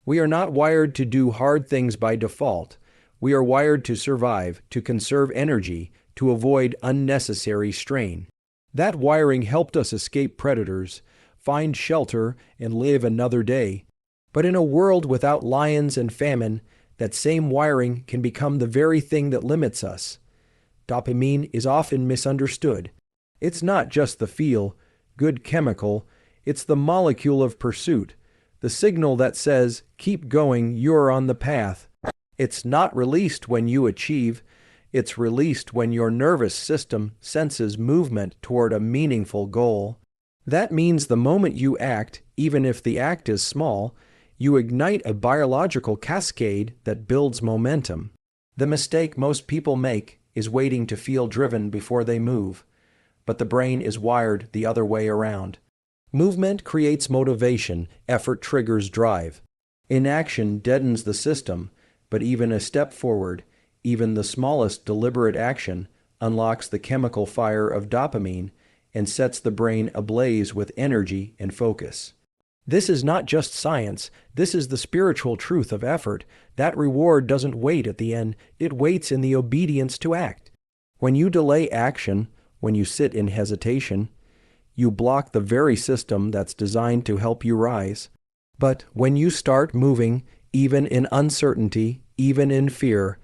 We are not wired to do hard things by default. We are wired to survive, to conserve energy, to avoid unnecessary strain. That wiring helped us escape predators, find shelter, and live another day. But in a world without lions and famine, that same wiring can become the very thing that limits us. Dopamine is often misunderstood. It's not just the feel, good chemical, it's the molecule of pursuit, the signal that says, keep going, you're on the path. It's not released when you achieve, it's released when your nervous system senses movement toward a meaningful goal. That means the moment you act, even if the act is small, you ignite a biological cascade that builds momentum. The mistake most people make is waiting to feel driven before they move, but the brain is wired the other way around. Movement creates motivation, effort triggers drive. Inaction deadens the system, but even a step forward, even the smallest deliberate action, unlocks the chemical fire of dopamine and sets the brain ablaze with energy and focus. This is not just science, this is the spiritual truth of effort. That reward doesn't wait at the end, it waits in the obedience to act. When you delay action, when you sit in hesitation, you block the very system that's designed to help you rise. But when you start moving, even in uncertainty, even in fear,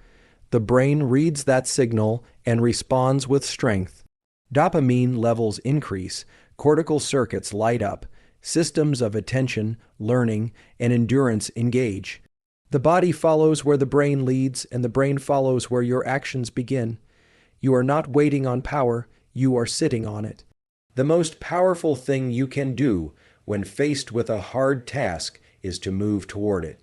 the brain reads that signal and responds with strength. Dopamine levels increase, cortical circuits light up, systems of attention, learning, and endurance engage. The body follows where the brain leads, and the brain follows where your actions begin. You are not waiting on power, you are sitting on it. The most powerful thing you can do when faced with a hard task is to move toward it.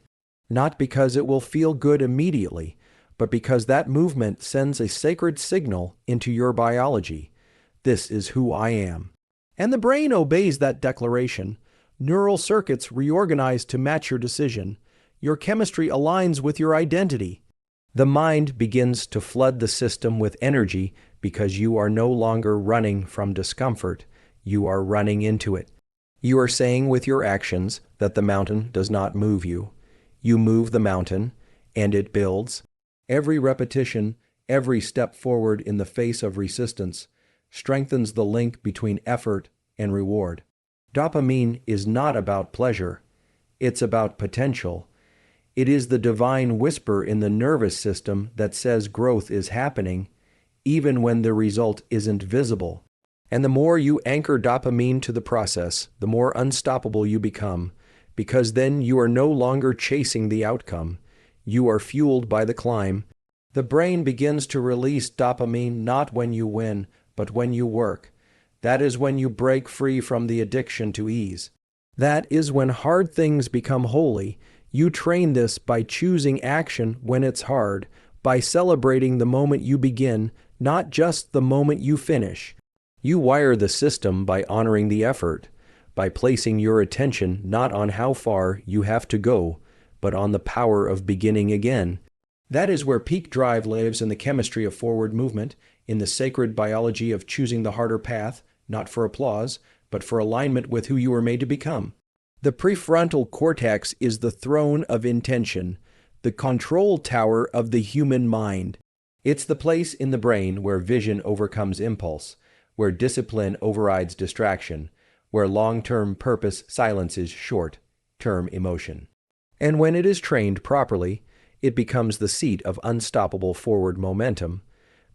Not because it will feel good immediately, but because that movement sends a sacred signal into your biology. This is who I am. And the brain obeys that declaration. Neural circuits reorganize to match your decision. Your chemistry aligns with your identity. The mind begins to flood the system with energy because you are no longer running from discomfort. You are running into it. You are saying with your actions that the mountain does not move you. You move the mountain, and it builds. Every repetition, every step forward in the face of resistance, strengthens the link between effort and reward. Dopamine is not about pleasure. It's about potential. It is the divine whisper in the nervous system that says growth is happening, even when the result isn't visible. And the more you anchor dopamine to the process, the more unstoppable you become, because then you are no longer chasing the outcome. You are fueled by the climb. The brain begins to release dopamine not when you win, but when you work. That is when you break free from the addiction to ease. That is when hard things become holy. You train this by choosing action when it's hard, by celebrating the moment you begin, not just the moment you finish. You wire the system by honoring the effort, by placing your attention not on how far you have to go, but on the power of beginning again. That is where peak drive lives in the chemistry of forward movement, in the sacred biology of choosing the harder path, not for applause, but for alignment with who you were made to become. The prefrontal cortex is the throne of intention, the control tower of the human mind. It's the place in the brain where vision overcomes impulse, where discipline overrides distraction, where long-term purpose silences short-term emotion. And when it is trained properly, it becomes the seat of unstoppable forward momentum.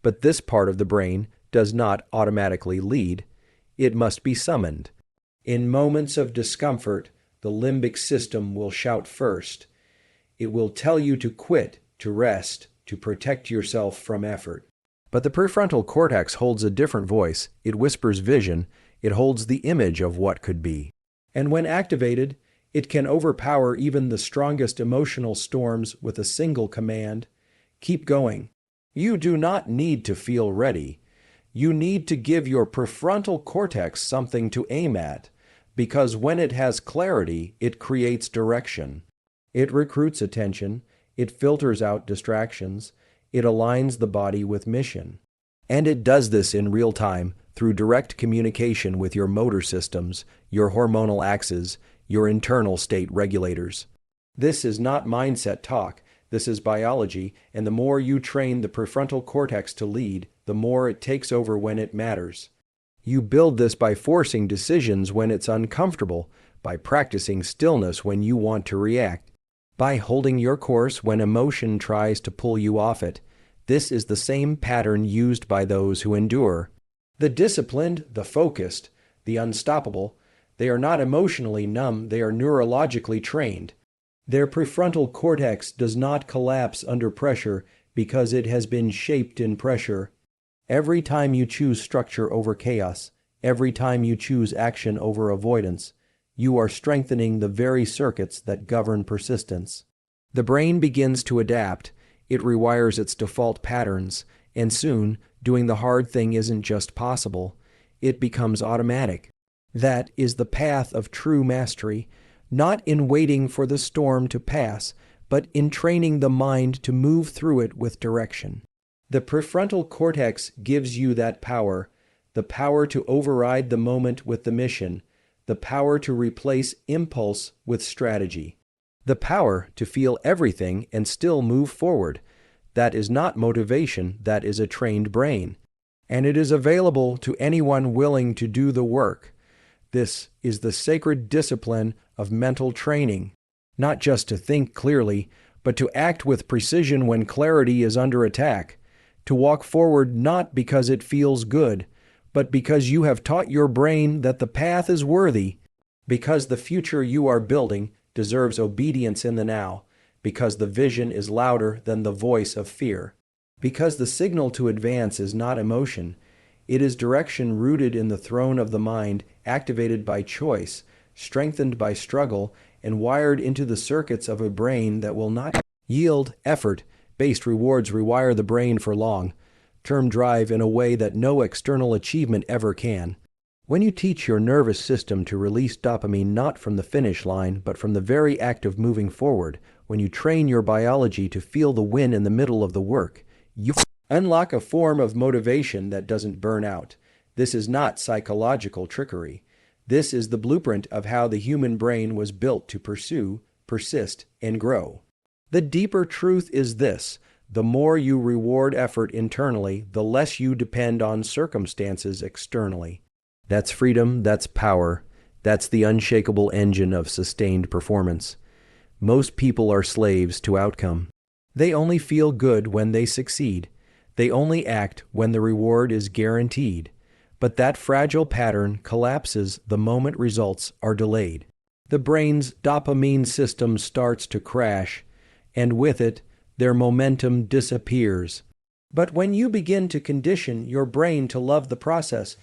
But this part of the brain does not automatically lead. It must be summoned. In moments of discomfort, the limbic system will shout first. It will tell you to quit, to rest, to protect yourself from effort. But the prefrontal cortex holds a different voice. It whispers vision. It holds the image of what could be. And when activated, it can overpower even the strongest emotional storms with a single command: keep going. You do not need to feel ready. You need to give your prefrontal cortex something to aim at, because when it has clarity, it creates direction. It recruits attention, it filters out distractions, it aligns the body with mission. And it does this in real time through direct communication with your motor systems, your hormonal axes, your internal state regulators. This is not mindset talk. This is biology, and the more you train the prefrontal cortex to lead, the more it takes over when it matters. You build this by forcing decisions when it's uncomfortable, by practicing stillness when you want to react, by holding your course when emotion tries to pull you off it. This is the same pattern used by those who endure. The disciplined, the focused, the unstoppable, they are not emotionally numb, they are neurologically trained. Their prefrontal cortex does not collapse under pressure because it has been shaped in pressure. Every time you choose structure over chaos, every time you choose action over avoidance, you are strengthening the very circuits that govern persistence. The brain begins to adapt, it rewires its default patterns, and soon, doing the hard thing isn't just possible, it becomes automatic. That is the path of true mastery, not in waiting for the storm to pass, but in training the mind to move through it with direction. The prefrontal cortex gives you that power, the power to override the moment with the mission, the power to replace impulse with strategy, the power to feel everything and still move forward. That is not motivation, that is a trained brain. And it is available to anyone willing to do the work. This is the sacred discipline of mental training, not just to think clearly, but to act with precision when clarity is under attack, to walk forward not because it feels good, but because you have taught your brain that the path is worthy, because the future you are building deserves obedience in the now, because the vision is louder than the voice of fear, because the signal to advance is not emotion, it is direction rooted in the throne of the mind, activated by choice, strengthened by struggle, and wired into the circuits of a brain that will not yield. Effort-based rewards rewire the brain for long-term drive in a way that no external achievement ever can. When you teach your nervous system to release dopamine not from the finish line, but from the very act of moving forward, when you train your biology to feel the win in the middle of the work, you unlock a form of motivation that doesn't burn out. This is not psychological trickery. This is the blueprint of how the human brain was built to pursue, persist, and grow. The deeper truth is this: the more you reward effort internally, the less you depend on circumstances externally. That's freedom, that's power, that's the unshakable engine of sustained performance. Most people are slaves to outcome. They only feel good when they succeed. They only act when the reward is guaranteed. But that fragile pattern collapses the moment results are delayed. The brain's dopamine system starts to crash, and with it, their momentum disappears. But when you begin to condition your brain to love the process,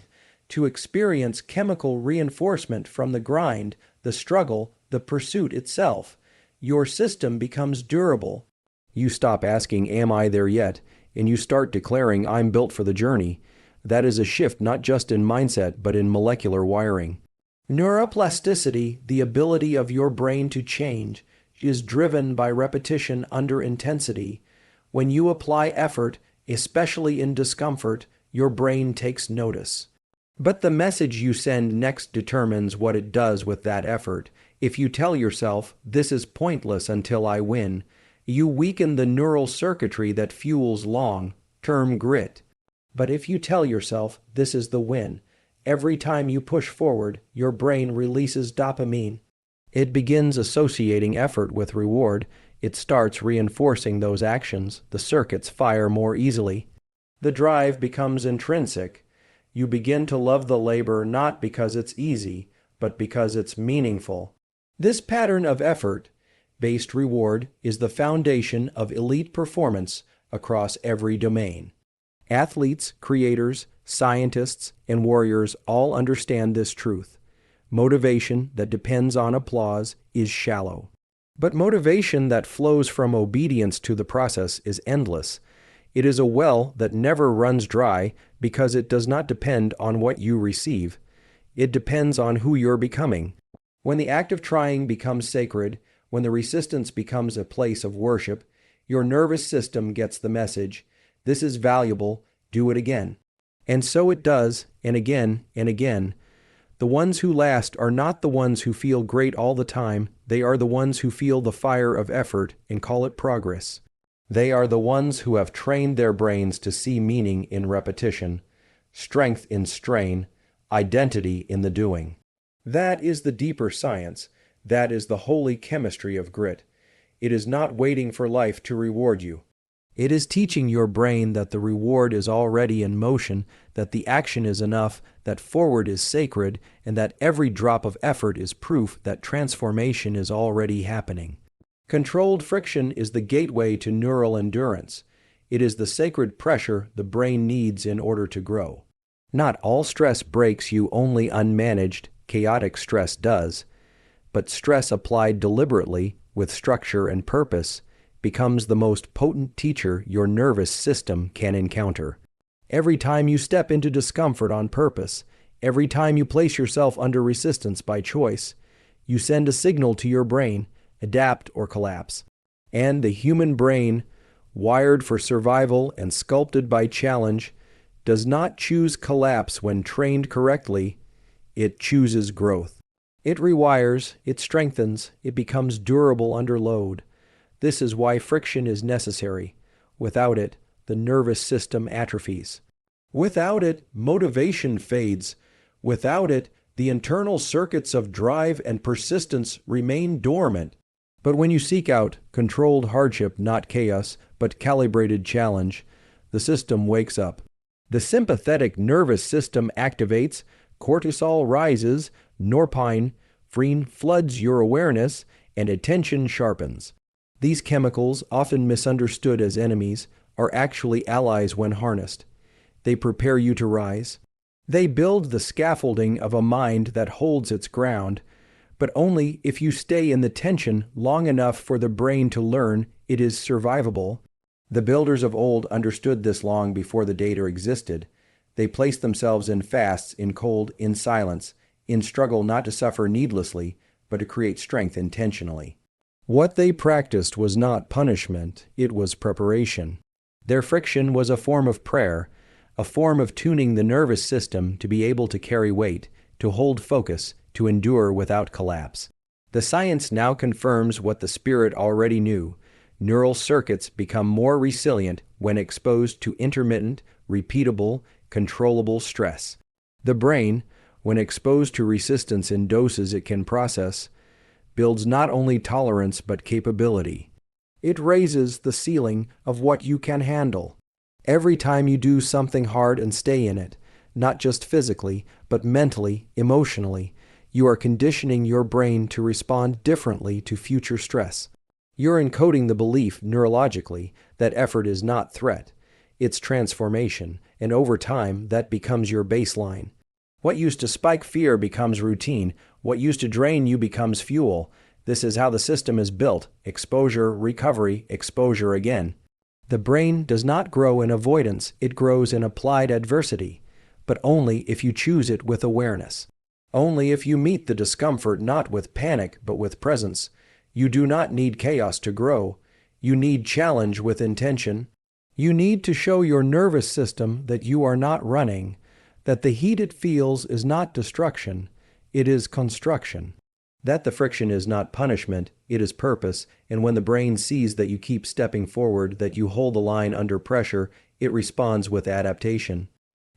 to experience chemical reinforcement from the grind, the struggle, the pursuit itself, your system becomes durable. You stop asking, "Am I there yet?" and you start declaring, "I'm built for the journey." That is a shift not just in mindset, but in molecular wiring. Neuroplasticity, the ability of your brain to change, is driven by repetition under intensity. When you apply effort, especially in discomfort, your brain takes notice. But the message you send next determines what it does with that effort. If you tell yourself, "This is pointless until I win," you weaken the neural circuitry that fuels long-term grit. But if you tell yourself, "This is the win," every time you push forward, your brain releases dopamine. It begins associating effort with reward. It starts reinforcing those actions. The circuits fire more easily. The drive becomes intrinsic. You begin to love the labor not because it's easy, but because it's meaningful. This pattern of effort-based reward is the foundation of elite performance across every domain. Athletes, creators, scientists, and warriors all understand this truth. Motivation that depends on applause is shallow. But motivation that flows from obedience to the process is endless. It is a well that never runs dry because it does not depend on what you receive. It depends on who you're becoming. When the act of trying becomes sacred, when the resistance becomes a place of worship, your nervous system gets the message, "This is valuable, do it again." And so it does, and again and again. The ones who last are not the ones who feel great all the time, they are the ones who feel the fire of effort and call it progress. They are the ones who have trained their brains to see meaning in repetition, strength in strain, identity in the doing. That is the deeper science. That is the holy chemistry of grit. It is not waiting for life to reward you. It is teaching your brain that the reward is already in motion, that the action is enough, that forward is sacred, and that every drop of effort is proof that transformation is already happening. Controlled friction is the gateway to neural endurance. It is the sacred pressure the brain needs in order to grow. Not all stress breaks you, only unmanaged, chaotic stress does. But stress applied deliberately, with structure and purpose, becomes the most potent teacher your nervous system can encounter. Every time you step into discomfort on purpose, every time you place yourself under resistance by choice, you send a signal to your brain: adapt or collapse. And the human brain, wired for survival and sculpted by challenge, does not choose collapse when trained correctly. It chooses growth. It rewires, it strengthens, it becomes durable under load. This is why friction is necessary. Without it, the nervous system atrophies. Without it, motivation fades. Without it, the internal circuits of drive and persistence remain dormant. But when you seek out controlled hardship, not chaos, but calibrated challenge, the system wakes up. The sympathetic nervous system activates, cortisol rises, norepinephrine floods your awareness, and attention sharpens. These chemicals, often misunderstood as enemies, are actually allies when harnessed. They prepare you to rise. They build the scaffolding of a mind that holds its ground, but only if you stay in the tension long enough for the brain to learn it is survivable. The builders of old understood this long before the data existed. They placed themselves in fasts, in cold, in silence, in struggle not to suffer needlessly, but to create strength intentionally. What they practiced was not punishment, it was preparation. Their friction was a form of prayer, a form of tuning the nervous system to be able to carry weight, to hold focus, to endure without collapse. The science now confirms what the spirit already knew. Neural circuits become more resilient when exposed to intermittent, repeatable, controllable stress. The brain, when exposed to resistance in doses it can process, builds not only tolerance but capability. It raises the ceiling of what you can handle. Every time you do something hard and stay in it, not just physically, but mentally, emotionally, you are conditioning your brain to respond differently to future stress. You're encoding the belief neurologically that effort is not threat, it's transformation, and over time that becomes your baseline. What used to spike fear becomes routine. What used to drain you becomes fuel. This is how the system is built: exposure, recovery, exposure again. The brain does not grow in avoidance, it grows in applied adversity, but only if you choose it with awareness. Only if you meet the discomfort not with panic but with presence. You do not need chaos to grow. You need challenge with intention. You need to show your nervous system that you are not running, that the heat it feels is not destruction, it is construction. That the friction is not punishment, it is purpose, and when the brain sees that you keep stepping forward, that you hold the line under pressure, it responds with adaptation.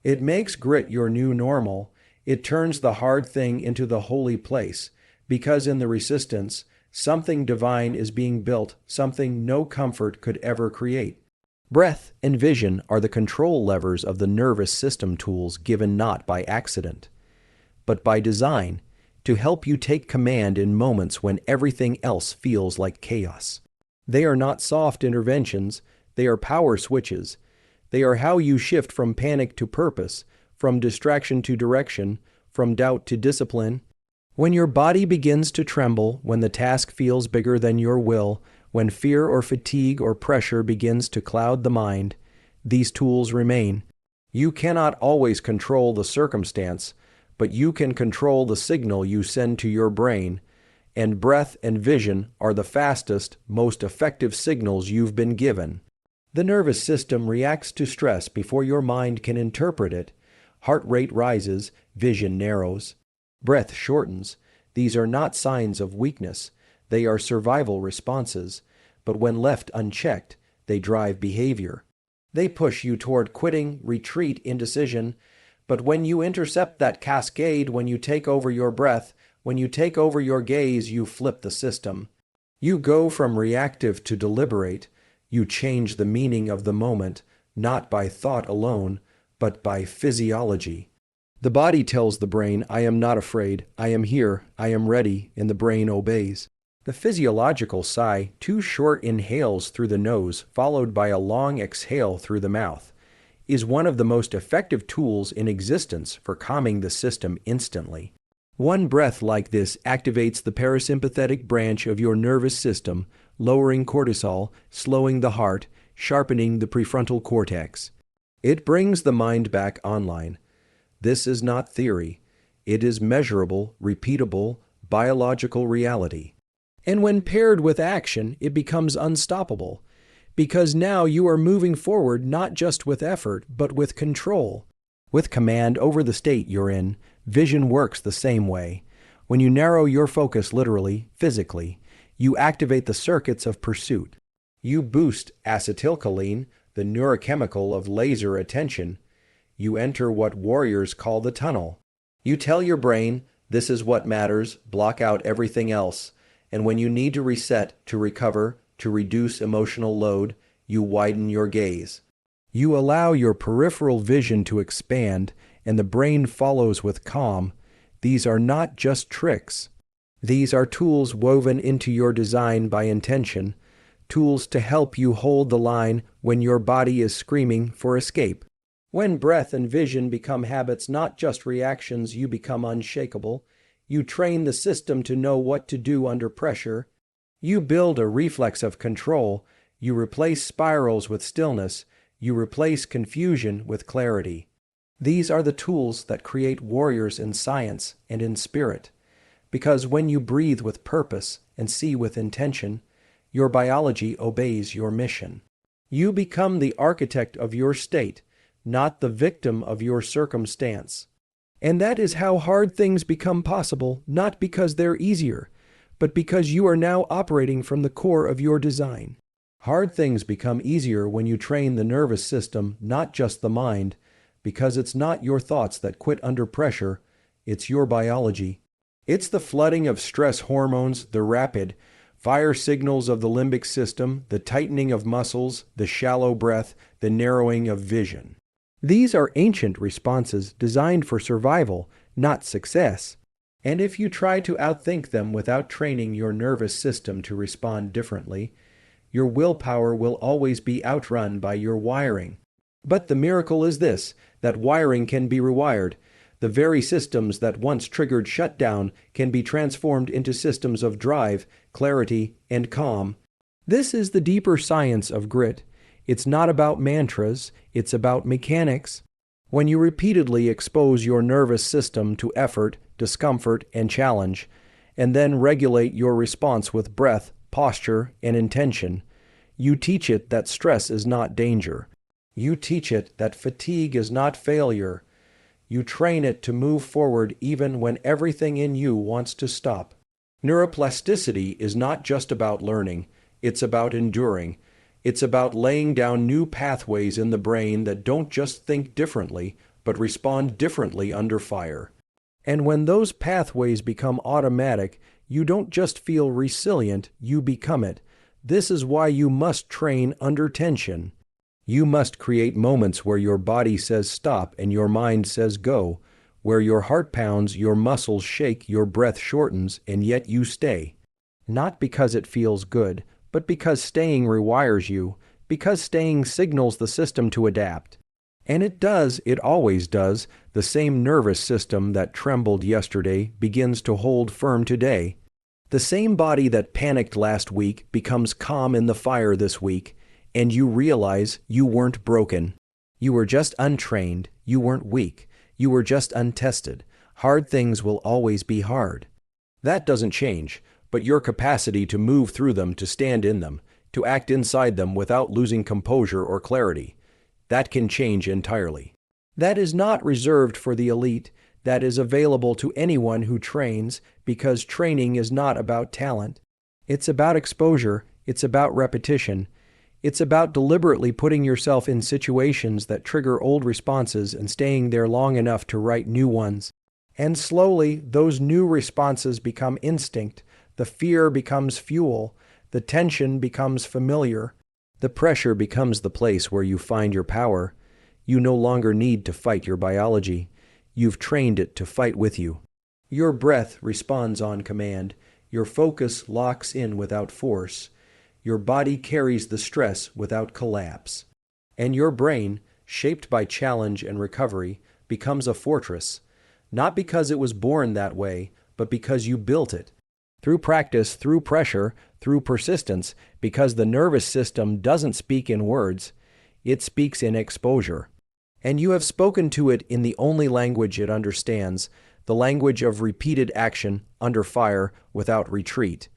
It makes grit your new normal. It turns the hard thing into the holy place, because in the resistance, something divine is being built, something no comfort could ever create. Breath and vision are the control levers of the nervous system, tools given not by accident, but by design, to help you take command in moments when everything else feels like chaos. They are not soft interventions, they are power switches. They are how you shift from panic to purpose, from distraction to direction, from doubt to discipline. When your body begins to tremble, when the task feels bigger than your will, when fear or fatigue or pressure begins to cloud the mind, these tools remain. You cannot always control the circumstance, but you can control the signal you send to your brain, and breath and vision are the fastest, most effective signals you've been given. The nervous system reacts to stress before your mind can interpret it. Heart rate rises, vision narrows. Breath shortens. These are not signs of weakness. They are survival responses. But when left unchecked, they drive behavior. They push you toward quitting, retreat, indecision. But when you intercept that cascade, when you take over your breath, when you take over your gaze, you flip the system. You go from reactive to deliberate. You change the meaning of the moment, not by thought alone, but by physiology. The body tells the brain, I am not afraid, I am here, I am ready, and the brain obeys. The physiological sigh, 2 short inhales through the nose, followed by a long exhale through the mouth, is one of the most effective tools in existence for calming the system instantly. One breath like this activates the parasympathetic branch of your nervous system, lowering cortisol, slowing the heart, sharpening the prefrontal cortex. It brings the mind back online. This is not theory. It is measurable, repeatable, biological reality. And when paired with action, it becomes unstoppable. Because now you are moving forward not just with effort, but with control. With command over the state you're in, vision works the same way. When you narrow your focus literally, physically, you activate the circuits of pursuit. You boost acetylcholine, the neurochemical of laser attention. You enter what warriors call the tunnel. You tell your brain, this is what matters, block out everything else. And when you need to reset, to recover, to reduce emotional load, you widen your gaze. You allow your peripheral vision to expand, and the brain follows with calm. These are not just tricks. These are tools woven into your design by intention, tools to help you hold the line when your body is screaming for escape. When breath and vision become habits, not just reactions, you become unshakable. You train the system to know what to do under pressure. You build a reflex of control. You replace spirals with stillness. You replace confusion with clarity. These are the tools that create warriors in science and in spirit. Because when you breathe with purpose and see with intention, your biology obeys your mission. You become the architect of your state, not the victim of your circumstance. And that is how hard things become possible, not because they're easier, but because you are now operating from the core of your design. Hard things become easier when you train the nervous system, not just the mind, because it's not your thoughts that quit under pressure, it's your biology. It's the flooding of stress hormones, the rapid fire signals of the limbic system, the tightening of muscles, the shallow breath, the narrowing of vision. These are ancient responses designed for survival, not success. And if you try to outthink them without training your nervous system to respond differently, your willpower will always be outrun by your wiring. But the miracle is this, that wiring can be rewired. The very systems that once triggered shutdown can be transformed into systems of drive, clarity, and calm. This is the deeper science of grit. It's not about mantras, it's about mechanics. When you repeatedly expose your nervous system to effort, discomfort, and challenge, and then regulate your response with breath, posture, and intention, you teach it that stress is not danger. You teach it that fatigue is not failure. You train it to move forward even when everything in you wants to stop. Neuroplasticity is not just about learning, it's about enduring. It's about laying down new pathways in the brain that don't just think differently, but respond differently under fire. And when those pathways become automatic, you don't just feel resilient, you become it. This is why you must train under tension. You must create moments where your body says stop and your mind says go, where your heart pounds, your muscles shake, your breath shortens, and yet you stay. Not because it feels good, but because staying rewires you, because staying signals the system to adapt. And it does, it always does, the same nervous system that trembled yesterday begins to hold firm today. The same body that panicked last week becomes calm in the fire this week, and you realize you weren't broken. You were just untrained, you weren't weak, you were just untested. Hard things will always be hard. That doesn't change. But your capacity to move through them, to stand in them, to act inside them without losing composure or clarity, that can change entirely. That is not reserved for the elite. that is available to anyone who trains, because training is not about talent. It's about exposure, it's about repetition, it's about deliberately putting yourself in situations that trigger old responses and staying there long enough to write new ones. And slowly, those new responses become instinct, the fear becomes fuel, the tension becomes familiar, the pressure becomes the place where you find your power. You no longer need to fight your biology. You've trained it to fight with you. Your breath responds on command. Your focus locks in without force. Your body carries the stress without collapse. And your brain, shaped by challenge and recovery, becomes a fortress, not because it was born that way, but because you built it. Through practice, through pressure, through persistence, because the nervous system doesn't speak in words, it speaks in exposure. And you have spoken to it in the only language it understands, the language of repeated action under fire without retreat.